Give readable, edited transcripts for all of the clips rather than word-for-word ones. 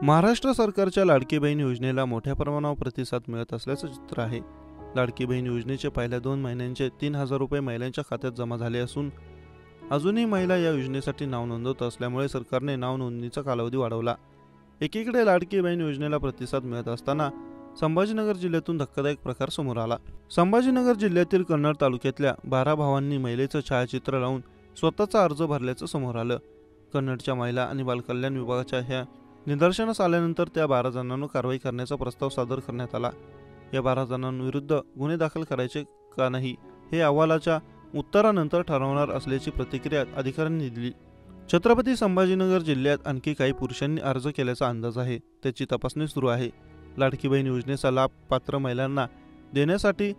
महाराष्ट्र सरकारच्या लाडकी बहीण योजनेला मोठ्या प्रमाणावर प्रतिसाद मिळत असल्याचं चित्र आहे। लाडकी बहीण योजनेचे पहिल्या 2 महिन्यांचे 3,000 रुपये महिलांच्या खात्यात जमा झाले असून अजूनही महिला या योजनेसाठी नाव नोंदवत असल्यामुळे सरकारने नाव नोंदणीचा कालावधी वाढवला। एकीकडे लाडकी बहीण योजनेला प्रतिसाद मिळत असताना संभाजीनगर जिल्ह्यातून धक्कादायक प्रकार समोर आला। संभाजीनगर जिल्ह्यातील कन्नड तालुक्यातल्या 12 भावांनी महिलेचं छायाचित्र लावून स्वतःचा अर्ज भरल्याचं समोर आलं। कन्नडच्या महिला आणि बालकल्याण विभागाच्या ह्या निदर्शनास आल्यानंतर त्या 12 जणांवर कारवाई करण्याचा प्रस्ताव सादर करण्यात आला। या 12 जणांविरुद्ध गुन्हे दाखल करायचे का नाही हे अहवालाच्या उत्तरानंतर ठरवणार असल्याची प्रतिक्रिया अधिकाऱ्यांनी दिली। छत्रपती संभाजीनगर जिल्ह्यात आणखी काही पुरुषांनी अर्ज केल्याचा अंदाज आहे, त्याची तपासणी सुरू आहे। लाडकी बहीण योजनेचा लाभ पात्र महिलांना देण्यासाठी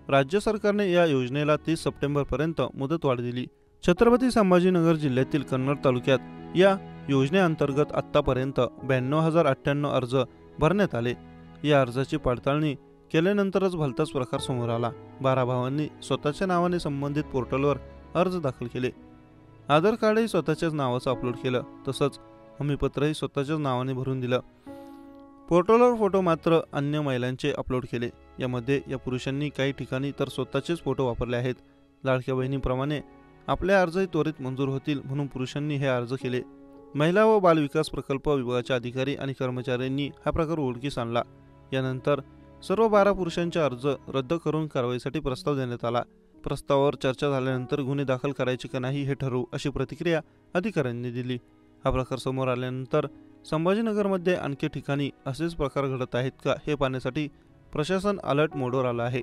राज्य सरकारने या योजनेला 30 सप्टेंबरपर्यंत मुदतवाढ दिली। छत्रपती संभाजीनगर जिल्ह्यातील कन्नड तालुक्यात या योजनेअंतर्गत आत्तापर्यंत 92,098 अर्ज भरण्यात आले। या अर्जाची पडताळणी केल्यानंतरच भलताच प्रकार समोर आला। 12 भावांनी स्वतःच्या नावाने संबंधित पोर्टलवर अर्ज दाखल केले। आधार कार्डही स्वतःच्याच नावाचं अपलोड केलं, तसंच हमीपत्रही स्वतःच्याच नावाने भरून दिलं। पोर्टलवर फोटो मात्र अन्य महिलांचे अपलोड केले। यामध्ये या पुरुषांनी काही ठिकाणी तर स्वतःचेच फोटो वापरले आहेत। लाडक्या बहिणीप्रमाणे आपले अर्जही त्वरित मंजूर होतील म्हणून पुरुषांनी हे अर्ज केले। महिला व बाल विकास प्रकल्प विभागाच्या अधिकारी आणि कर्मचाऱ्यांनी हा प्रकार उघडकीस आणला। यानंतर सर्व 12 पुरुषांचे अर्ज रद्द करून कारवाईसाठी प्रस्ताव देण्यात आला। प्रस्तावावर चर्चा झाल्यानंतर गुन्हे दाखल करायचे का नाही हे ठरवू अशी प्रतिक्रिया अधिकाऱ्यांनी दिली। हा प्रकार समोर आल्यानंतर संभाजीनगरमध्ये आणखी ठिकाणी असेच प्रकार घडत आहेत का हे पाहण्यासाठी प्रशासन अलर्ट मोडवर आलं आहे।